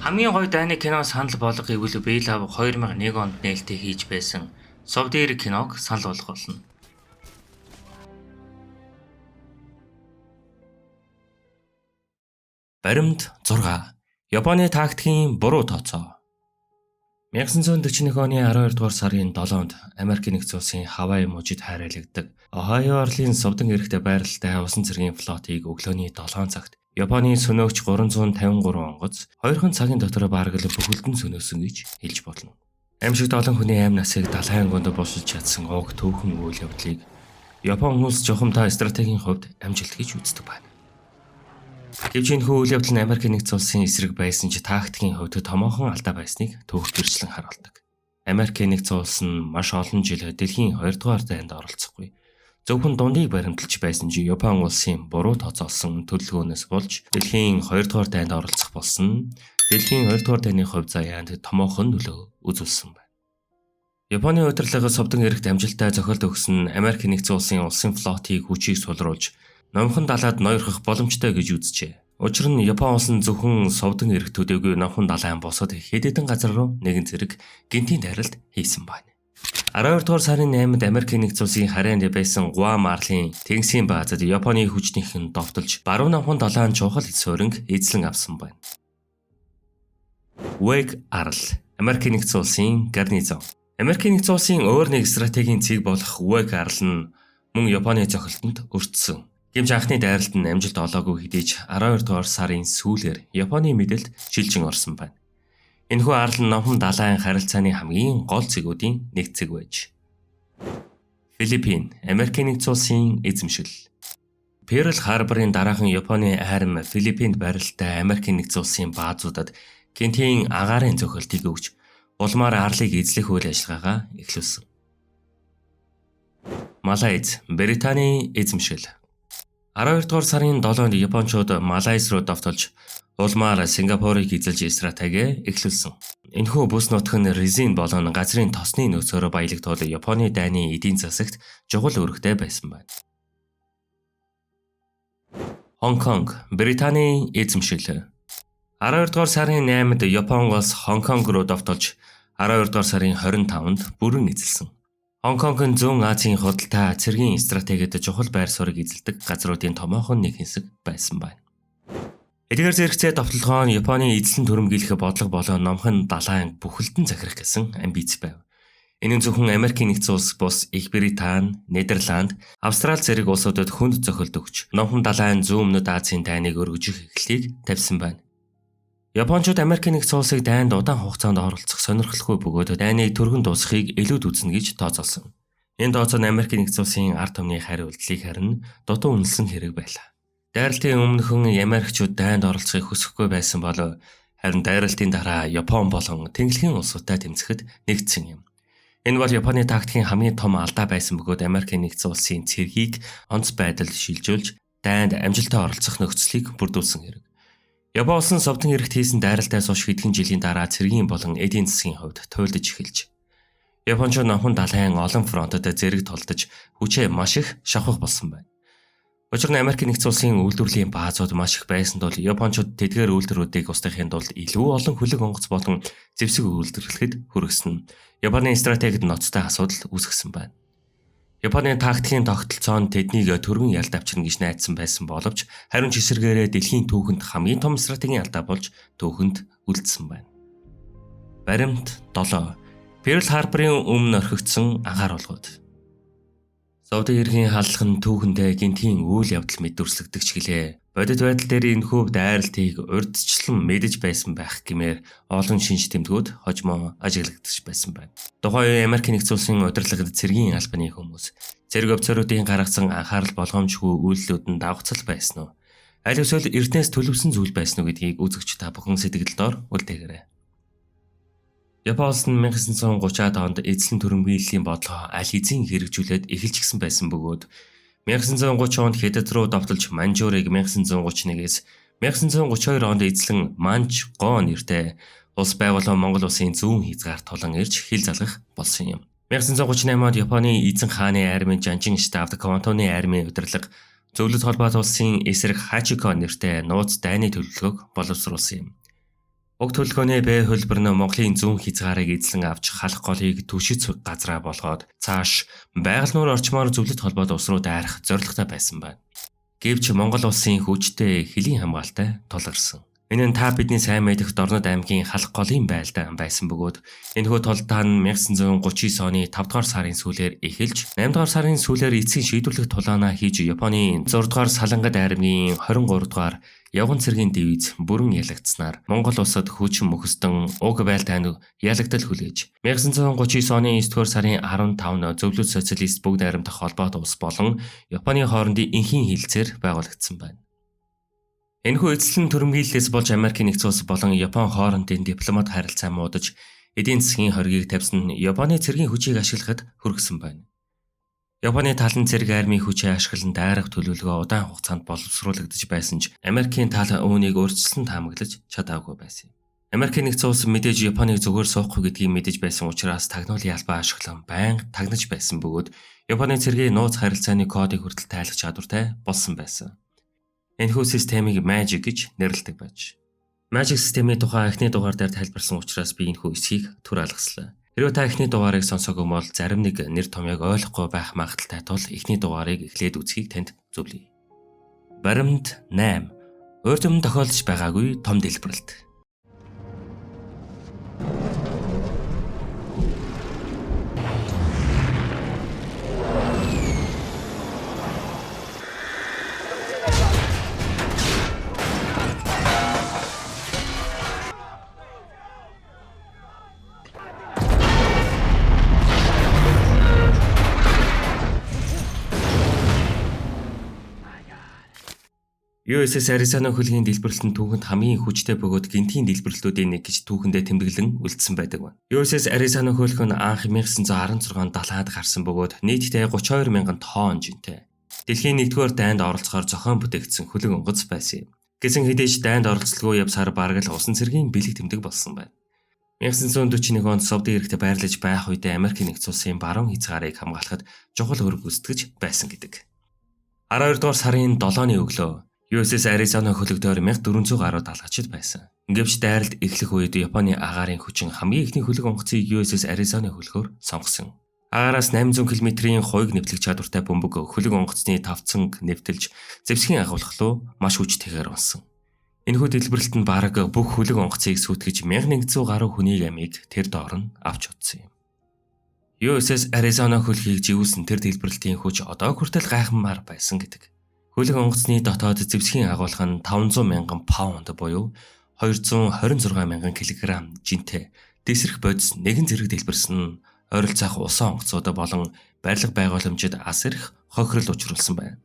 Хамгийн гоё дайны кино санал болгох гэвэл Бэйлав 2001 онд нээлттэй хийж байсан Совдир киног санал болгох болно. Баримт 6. Японы тактикийн буруу тооцоо. 1941 оны 12 дугаар сарын 7-нд Америк нэгдсэн улсын Хавай мужид хайрлагдаг Ohio арлын Совдон эрэгтэй байралтай усан цэргийн флотыг өглөөний 7 цагт Японы сөнөөгч 353 онгоц 2 цагийн дотор бараг л бүхэлдэн сөнөөсөн гэж хэлж болно. Амьжигт олон хүний амь насыг далайн гонд босож чадсан уг түүхэн үйл явдлыг Япон улс жухамтай стратегийн хувьд амжилт гэж үздэг байна. Гэвч энэ үйл явдал нь Америк нэгдсэн улсын эсрэг байсан ч тактикийн хувьд томоохон алдаа байсныг түүх гэрчлэн харуулдаг. Америк нэгдсэн улс нь маш олон жил дэлхийн 2 дугаар дайнд оролцохгүй. Зөвхөн дундийг баримталж байсан ч Япон улсын буруу тооцоолсон төлөвлөгөөнөөс болж дэлхийн 2 дугаар дайнд оролцох болсон нь дэлхийн 2 дугаар дайны хувьд заяанд томоохон нөлөө үзүүлсэн байна. Японы удирдлага Совдон эрэгт амжилттай зохиолт өгсөн Америк нэгдсэн улсын флотыг хүчийг сулруулж номхон далайд ноёрхох боломжтой гэж үзжээ. Учир нь Япон улс нь зөвхөн Совдон эрэгт төдийгүй номхон далайн босод хэд хэдэн газар руу нэгэн зэрэг гинтийн дайралт хийсэн байна. 12 дугаар сарын 8-нд Америк нэгдсэн улсын харьяанд байсан Гуам арлын тэнгисийн баазад Японы хүчнийхэн довтолж баруун номхон далайн чухал сууринг эзлэн авсан байна. Уэг арал Америк нэгдсэн улсын гарнизон. Америк нэгдсэн улсын өөр нэг стратегийн цэг болох Уэг арал нь мөн Японы зохилтонд өртсөн. Гэмж анхны дайралт нь амжилт олоогүй хэдийч 12 дугаар сарын сүүлээр Японы мэдэлд шилжин орсон байна. Энэхүү арал нь номхон далайн харилцааны хамгийн гол цэгүүдийн нэг цэг байж. Филиппин, Америк нэгдсэн улсын эзэмшил. Перл харборын дараахан Японы арми Филиппинд байралтай Америк нэгдсэн улсын баазуудад гинтийн агаарын зохиолтыг өгч улмаар арлыг эзлэх үйл ажиллагаагаа эхлүүлсэн. Малайз, Британий эзэмшил. 12 дугаар сарын 7-нд Япончууд Малайз руу довтолж улмаар Сингапурыг эзэлж стратеги эхлүүлсэн. Энэхүү бүс нутаг нь резин болон газрын тосны нөөцөөр баялагтуул Японы дайны эдийн засагт чухал үүрэгтэй байсан байна. Хонконг, Британий эзэмшил. 12 дугаар сарын 8-нд Япон улс Хонконг руу довтолж 12 дугаар сарын 25-нд бүрэн эзэлсэн. Хонконг нь зүүн Азийн худалдаа цэргийн стратегид чухал байр суурийг эзэлдэг газруудын томоохон нэг хэсэг байсан байна. Эдгээр зэрэгцээ довтлогоо нь Японы эзлэн түрэмгийлэх бодлого болон номхон далайн бүхэлдэн захирах гэсэн амбиц байв. Энэ нь зөвхөн Америк нэгдсэн улс бус Их Британи, Нидерланд, Австрали зэрэг улсуудад хүнд зохиолт өгч номхон далайн зүүн өмнөд Азийн дайныг өргөжих эхлэлийг тавьсан байна. Япончууд Америк нэгдсэн улсыг дайнд удаан хугацаанд оролцох сонирхолгүй бөгөөд дайныг түргэн дуусгахыг илүүд үзнэ гэж тооцоолсон. Энэ тооцоо нь Америк нэгдсэн улсын ард түмний хариултлыг харин дутуу үнэлсэн хэрэг байлаа. Дайралтын өмнөхөн Америкчууд дайнд оролцохыг хүсэхгүй байсан бол харин дайралтын дараа Япон болон тэнглэгийн улсуудтай тэмцэхэд нэгдсэн юм. Энэ бол Японы тактикийн хамгийн том алдаа байсан бөгөөд Америк нэгдсэн улсын цэргийг онц байдалд шилжүүлж дайнд амжилттай оролцох нөхцөлийг бүрдүүлсэн хэрэг. Япон улс нь Совдон эрэгт хийсэн дайралтаас хойш хэдхэн жилийн дараа цэргийн болон эдийн засгийн хувьд туйлдж эхэлж. Япончууд номхон далайн олон фронтод зэрэг тулдаж хүчээ маш их шавхах болсон байна. Учир нь Америк нэгдсэн улсын үйлдвэрлэлийн баазууд маш их байсан тул Япончууд тэдгээр үйлдвэрүүдийг устгахын тулд илүү олон хөлөг онгоц болон зэвсэг үйлдвэрлэхэд хүргэсэн. Японы стратегид ноцтой асуудал үүсгэсэн байна. Японы тактикийн тогтолцоо нь тэднийг түргэн ялд авчирна гэж найдсан байсан боловч харин ч эсэргээрээ дэлхийн түүхэнд хамгийн том стратегийн алдаа болж түүхэнд үлдсэн байна. Баримт 7. Перл харборын өмнө орхигдсон анхааруулгууд. Совдын эргийн халдлага нь түүхэндээ гинтийн үйл явдал мэдвэрслэгдэж гэлээ. Бодит байдал дээр энэхүү дайралтыг урьдчилан мэдэж байсан байх гэмээр олон шинж тэмдгүүд хожимо ажиглагдаж байсан байна. Тухайн үеийн Америк нэгдсэн улсын удирдлагад цэргийн албаны хүмүүс цэрэг офицеруудын гаргасан анхаарал болгоомжгүй үйлдэлүүд нь давхцал байсан уу? Аль эсвэл эрдэнэс төлөвсөн зүйл байсан уу гэдгийг үзэгч та бүхэн сэтгэл доор үлдээгээрэй. Япон улс нь 1930-аад онд эзлэн түрэмгийллийн бодлого аль хэзээ хэрэгжүүлээд эхэлж гисэн байсан бөгөөд 1930 онд Хятад руу довтолж Манжурыг 1931-ээс 1932 онд эзлэн Манч Го нэртэй улс байгуулсан Монгол улсын зүүн хязгаар тулан ирж хил залгах болсон юм. 1938 онд Японы эзэн хааны армийн жанжин штабд Квантоны армийн удирдлага Зөвлөлт холбоот улсын эсрэг Хачико нэртэй нууц дайны төлөвлөгөөг боловсруулсан юм. Уг төлөвлөгөөний Б хөлбөр нь Монголын зүүн хязгаарыг эзлэн авч халах голыг түшиж газраа болгоод цааш байгаль нуур орчмоор зөвлөлт холбоод улс руу дайрах зорилготой байсан байна. Гэвч Монгол улсын хүчтэй хөлийн хамгаалалтай тулгарсан. Энэ нь та бидний сайн мэдэх Дорнод аймгийн халах голын байлдаан байсан бөгөөд энэхүү тулдаан 1939 оны 5 дугаар сарын сүүлээр эхэлж 8 дугаар сарын сүүлээр эцсийн шийдвэрлэх тулаанаа хийж Японы 6 дугаар Салангад аймгийн 23 дугаар явган цэргийн дивиз бүрэн ялагдсанаар Монгол улсад хүчин мөхөстөн уг байлдаанд ялагдал хүлээж 1939 оны 9 дугаар сарын 15-нд зөвлөлт социалист бүгд найрамдах холбоот улс болон Японы хоорондын энхийн хилцээр байгуулагдсан байна. Энэхүү эзлэн төрөмгийллээс болж Америкийн нэгдсэн улс болон Япон хоорондын дипломат харилцаа муудаж эдийн засгийн хоргийг тавьсан Японы цэргийн хүчийг ашиглахад хүргэсэн байна. Японы талан цэрэг армийн хүчээ ашиглан дайрах төлөвлөгөө удаан хугацаанд боловсруулагдаж байсан ч Америкийн тал үүнийг өөрчилсөн таамаглаж чадаагүй байсан юм. Америкийн нэгдсэн улс мэдээж Японыг зүгээр суухгүй гэдгийг мэдэж байсан учраас тагнуулын албаа ашиглан байнга тагнаж байсан бөгөөд Японы цэргийн нууц харилцааны кодыг хүртэл тайлах чадвартай болсон байсан. Энэхүү системийг Magic гэж нэрлэдэг байж. Magic системийн тухай эхний дугаар дээр тайлбарласан учраас би энэхүү эсхийг түр алгаслаа. Хэрвээ та эхний дугаарыг сонсоогүй бол зарим нэг нэр томьёог ойлгохгүй байх магадaltaй тул эхний дугаарыг эхлээд үзхийг танд зөвлөе. Баримт 8. Урд өмнө тохиолдож байгаагүй том дэлбэрэлт. USS Arizona хөлгийн дэлбэрэлт нь түүхэнд хамгийн хүчтэй бөгөөд гинтийн дэлбэрэлтүүдийн нэг гэж түүхэндээ тэмдэглэн үлдсэн байдаг байна. USS Arizona хөлг нь анх 1916 онд далаад гарсан бөгөөд нийтдээ 32,000 тонн жинтэй. Дэлхийн 1-р дайнд оролцохоор зохион бүтээгдсэн хөлөг онгоц байсан юм. Гэсэн хэдий ч дайнд оролцолгүй явсаар бараг л усан цэргийн бэлэг тэмдэг болсон байна. 1941 онд Совдын эрэхт байрлаж байх үедээ Америкийн нэгдсэн улсын баруун хязгаарыг хамгаалахад чухал үүрэг гүйцэтгэж байсан гэдэг. 12 дугаар сарын 7-ны өглөө USS Arizona хөлөгдөөр 1400 гаруй далгачид байсан. Гэвч дайралт эхлэх үед Японы агаарын хүчин хамгийн ихний хөлөг онгоцыг USS Arizona хөлгөөр сонгосон. Агаараас 800 км-ийн хуйг нэвтлэх чадвартай бөмбөг хөлөг онгоцны тавцанг нэвтэлж зэвсгийн агуулгах руу маш хүчтэйгээр унсан. Энэхүү дэлбэрэлт нь бараг бүх хөлөг онгоцыг сүйтгэж 1100 гаруй хүний амийг тэр доор нь авч утсан юм. USS Arizona хөлгийг живүүлсэн тэр дэлбэрэлтийн хүч одоо хүртэл гайхамшигар байсан гэдэг. Хөлөг онгоцны дотоод зэвсгийн агуулга нь 500,000 паунд буюу 226,000 кг жинтэй дэсрэх бодис нэгэн зэрэг дэлбэрсэн нь ойролцоох усан онгоцууд болон барилга байгууламжид ас ирэх хохирол учруулсан байна.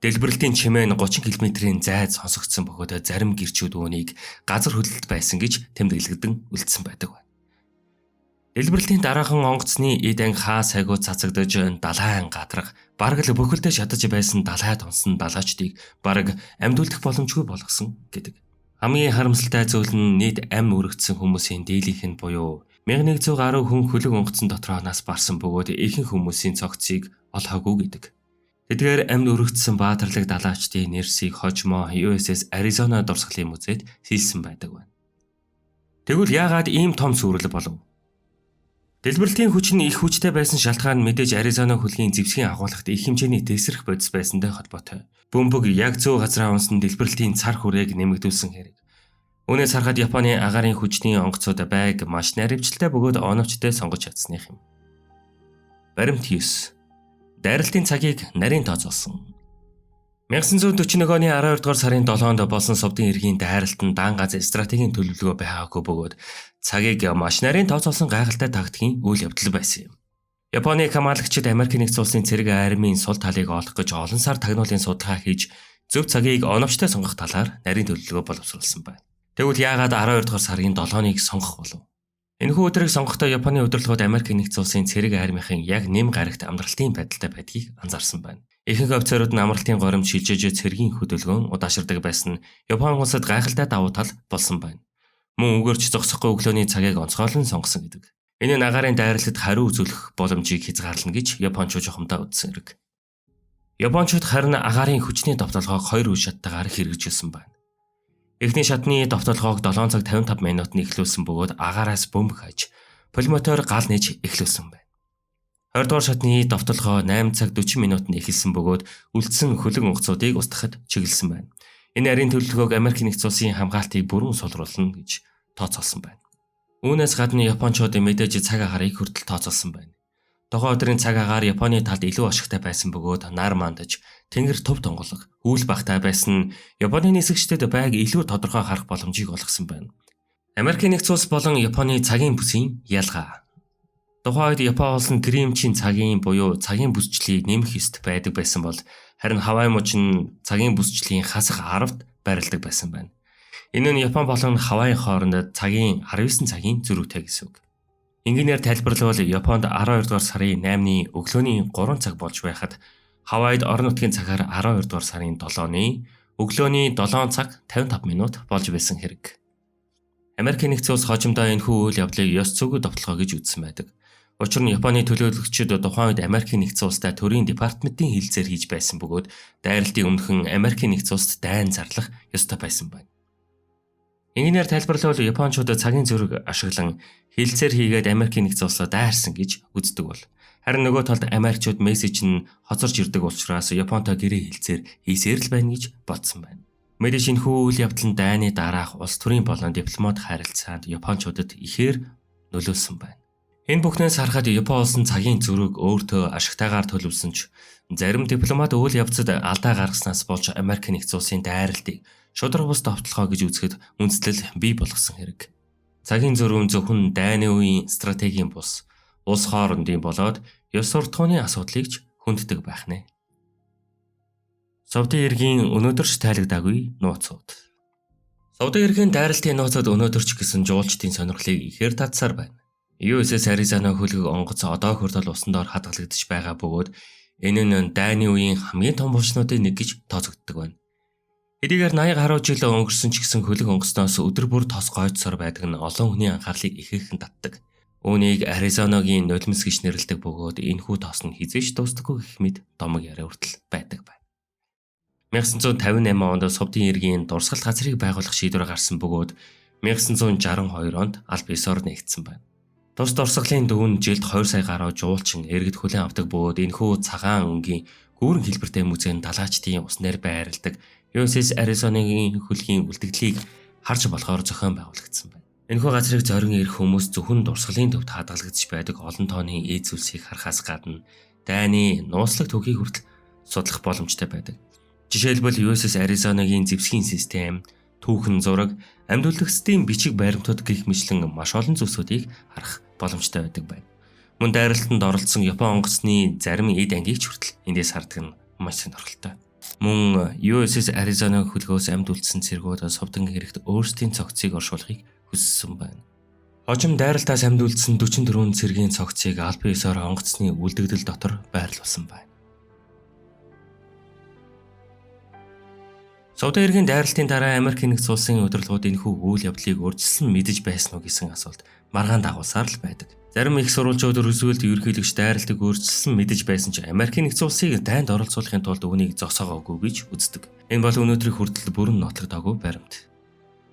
Дэлбэрэлтийн чимээ нь 30 км-ийн зайд сонсогдсон бөгөөд зарим гэрчүүд үүнийг газар хөдлөлт байсан гэж тэмдэглэгдэн үлдсэн байдаг байна. Дэлбэрэлтийн дараахан онгоцны эд анги хаа сайгуу цацагдж далайн гадрах бараг л бүхэлдээ шатаж байсан далайд унсан далайчдыг бараг амьдуулдах боломжгүй болгосон гэдэг. Хамгийн харамсалтай зүйл нь нийт амь үрэгдсэн хүмүүсийн дийлийнх нь буюу 1100 гаруй хүн хөлөг онгоцон дотроо нас барсан бөгөөд ихэнх хүмүүсийн цогцыг олоогүй гэдэг. Тэдгээр амь үрэгдсэн баатарлаг далайчдын нэрсийг хожимо USS Arizona дурсгалын музейд хийсэн байдаг байна. Тэгвэл яагаад ийм том сүрэл болов? Дэлбэрэлтийн хүч нь их хүчтэй байсан шалтгаан нь мэдээж Аризона хөлгийн зэвсгийн агуулгад их хэмжээний дэсрэх бодис байсантай холбоотой. Бөмбөг яг зөө газраа унсан дэлбэрэлтийн цар хүрээг нэмэгдүүлсэн хэрэг. Үүнээс харахад Японы агаарын хүчний онгоцууд байг маш наривчлалтай бөгөөд оновчтой сонгож чадсных юм. Баримт 9. Дайралтын цагийг нарийн тооцоолсон. 1941 оны 12 дугаар сарын 7-нд болсон Совдын эргийн дайралтанд дан ганц стратегийн төлөвлөгөө байгаагүй бөгөөд цагийг маш нарийн тооцоолсон гайхалтай тактикийн үйл явдал байсан юм. Японы хамгаалагчид Америкийн нэгдсэн улсын цэрэг армийн сул талыг олох гэж олон сар тагнуулын судалгаа хийж зөв цагийг оновчтой сонгох талаар нарийн төлөвлөгөө боловсруулсан байна. Тэгвэл яагаад 12 дугаар сарын 7-ыг сонгох болов? Энэхүү өдрийг сонгохдоо Японы удирдлагууд Америкийн нэгдсэн улсын цэрэг армийн яг нэм гарагт амралтын байдалтай байдгийг анзаарсан байна. Ихэнх офицерууд нь амралтын горимд шилжиж цэргийн хөдөлгөөн удаашрдаг байсан нь Япон улсад гайхалтай давуу тал болсон байна. Мөн өгөрч зогсохгүй өглөөний цагийг онцгойлон сонгосон гэдэг. Энэ нь агаарын дайралтад хариу үзүүлэх боломжийг хязгаарлана гэж Япончууд ухамдаа үзсэн хэрэг. Япончууд харин агаарын хүчний довтлогоог хоёр үе шаттайгаар хэрэгжүүлсэн байна. Эхний шатны довтолгоог 7 цаг 55 минутанд эхлүүлсэн бөгөөд агаараас бөмбөг хаяж полимотоор гал нээж эхлүүлсэн байна. 20 дугаар шатны довтолгоо 8 цаг 40 минутанд эхэлсэн бөгөөд үлдсэн хөлөг онгоцуудыг устгахад чиглэсэн байна. Энэ нарийн төлөвлөгөөг Америк нэгдсэн улсын хамгаалтыг бүрэн сулруулна гэж тооцоолсон байна. Үүнээс гадна Япончууд мэдээж цаг агаарыг хүртэл тооцоолсон байна. Тухайн өдрийн цаг агаар Японы талд илүү ашигтай байсан бөгөөд нар мандаж тэнгэр төв тонголго үүл багтай байсан Японы нисгчдэд байг илүү тодорхой харах боломжийг олгосон байна. Америк нэгдсэн улс болон Японы цагийн бүсийн ялгаа. Тухайн үед Япон улс нь Гринвичийн цагийн буюу цагийн бүсчлийг нэмэх ёстой байдаг байсан бол харин Хавай мужид нь цагийн бүсчлийн хасах 10-т байрладаг байсан байна. Энэ нь Япон болон Хавайын хооронд цагийн 19 цагийн зөрүүтэй гэсэн үг. Энгийнээр тайлбарлавал Японд 12 дугаар сарын 8-ны өглөөний 3 цаг болж байхад Хавайд орон нутгийн цагаар 12 дугаар сарын 7-ны өглөөний 7 цаг 55 минут болж байсан хэрэг. Америк нэгдсэн улс хожимдоо энэхүү үйл явдлыг ёс зүйн довтлогоо гэж үзсэн байдаг. Учир нь Японы төлөөлөгчид тухайн үед Америк нэгдсэн улстай төрийн департаментын хилцээр хийж байсан бөгөөд дайралтын өмнөхөн Америк нэгдсэн улсад дайн зарлах ёстой байсан байна. Энгийнээр тайлбарлавал Япончууд цагийн зөрөг ашиглан хилцээр хийгээд Америк нэгдсэн улсаа дайрсан гэж үздэг бол харин нөгөө талд Америкчууд мессеж нь хоцорж ирдэг учраас Японтой гэрээ хилцээр хийсээр л байна гэж бодсон байна. Мэдээж энэхүү үйл явдал нь дайны дараах улс төрийн болон дипломат харилцаанд Япончуудад ихээр нөлөөлсөн байна. Энэ бүхнээс харахад Япон улс нь цагийн зөрөг өөртөө ашигтайгаар төлөвлөсөн ч зарим дипломат үйл явцад алдаа гаргаснаас болж Америк нэгдсэн улсын дайралтыг шудраг бус довтлогоо гэж үзэхэд үндэслэл бий болгосон хэрэг. Цагийн зөрүүн зөвхөн дайны үеийн стратегийн бус улс хоорондын болоод ёс суртахууны асуудлыг ч хүнддэг байх нэ. Совдын эргийн өнөөдөрч тайлагдаагүй нууцуд. Совдын эргийн дайралтын нууцуд өнөөдөрч гэсэн жуулчдын сонирхлыг ихээр татсаар байна. USS Arizona хөлөг онгоц одоо хүртэл усан доор хадгалагдаж байгаа бөгөөд энэ нь дайны үеийн хамгийн том булчнуудын нэг гэж тооцогддог байна. Хэдийгээр 80 гаруй жил өнгөрсөн ч гэсэн хөлөг онгоцноос өдөр бүр тос гойдсоор байдаг нь олон хүний анхаарлыг ихээхэн татдаг. Үүнийг Аризонагийн нулимс гэж нэрлэдэг бөгөөд энэхүү тос нь хизээш дуустдаггүй гэх мэт домог яриа хүртэл байдаг байна. 1958 онд Совдын эргийн дурсгал газрыг байгуулах шийдвэр гарсан бөгөөд 1962 онд аль биесээр нэгдсэн байна. Тус дурсгалын дөвөн жилд 2 сая гаруй жуулчин иргэд хүлээн авдаг бөгөөд энэхүү цагаан өнгийн гүүрэн хэлбэртэй музейн далаачдын уснаар байрладаг USS Arizona-гийн хөлгийн үлдэгдлийг харж болохоор зохион байгуулагдсан байна. Энэхүү газрыг зорин ирэх хүмүүс зөвхөн дурсгалын төвд хадгалагдаж байдаг олон тооны эд зүйлсийг харахаас гадна дайны нууцлаг төгийг хүртэл судлах боломжтой байдаг. Жишээлбэл USS Arizona-гийн зэвсгийн систем, түүхэн зураг, амьд үлдгэсдийн бичиг баримтууд гэх мэтлэн маш олон зүйлсүүдийг харах боломжтой байдаг байна. Мөн дайралтанд оролцсон Япон онгоцны зарим эд ангийг ч хүртэл эндээс хардаг нь маш сонирхолтой. Мөн USS Arizona хөлгөөс амьд үлдсэн цэргүүд Совдын хэрэгт өөрсдийн цогцыг оршуулахыг хүссэн байна. Хожим дайралтаас амьд үлдсэн 44 цэргийн цогцыг аль биесээр онгоцны үлдэгдэл дотор байрлуулсан байна. Совдын эргийн дайралтын дараа Америк нэгдсэн улсын удирдлагууд энэхүү үйл явдлыг урьдчилан мэдэж байсан уу гэсэн асуулт маргаан дагуулсаар л байдаг. Зарим их сурвалжууд өргөсгөлд ерөнхийлөгч дайралтыг өөрчилсөн мэдэж байсан ч Америк нэгдсэн улсыг дайнд оролцуулахын тулд үүнийг зогсоогоогүй гэж үздэг. Энэ бол өнөөдрийн хүртэл бүрэн нотлогдоогүй баримт.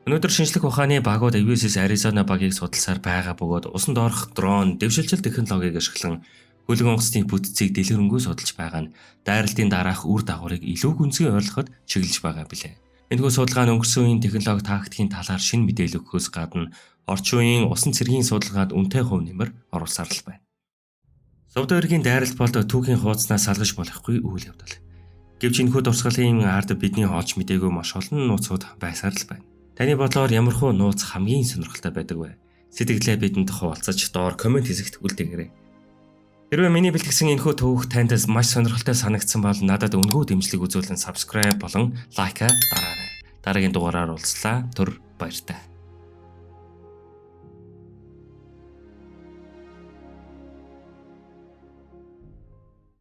Өнөөдөр шинжлэх ухааны багууд USS Arizona багийг судалсаар байгаа бөгөөд усан доорх дрон, дэвшилжил технологиг ашиглан хөлөг онгоцны бүтцийг дэлгэрэнгүй судалж байгаа нь дайралтын дараах үр дагаврыг илүү гүнзгий ойлгоход чиглэж байгаа билээ. Энэхүү судалгаа нь өнгөрсөн үеийн технологи тактикийн талаар шинэ мэдээлэл өгөхөөс гадна орчин үеийн усан цэргийн судалгаанд үнэтэй хувь нэмэр оруулсаар л байна. Совдын эргийн дайралт бол түүхийн хуудаснаас салгаж болохгүй үйл явдал. Гэвч энэхүү дурсгалын ард бидний олж мэдээгүй маш олон нууцуд байсаар л байна. Таны бодлоор ямархуу нууц хамгийн сонирхолтой байдаг вэ? Сэтгэлээ бидэнд хуваалцаж доор комент хэсэгт үлдээгээрэй. Хэрвээ миний бэлтгэсэн энэхүү төвх танд маш сонирхолтой санагдсан бол надад үнэгүй дэмжлэг үзүүлэн subscribe болон лайка дараарай. Дараагийн дугаараар уулзлаа. Түр баяртай.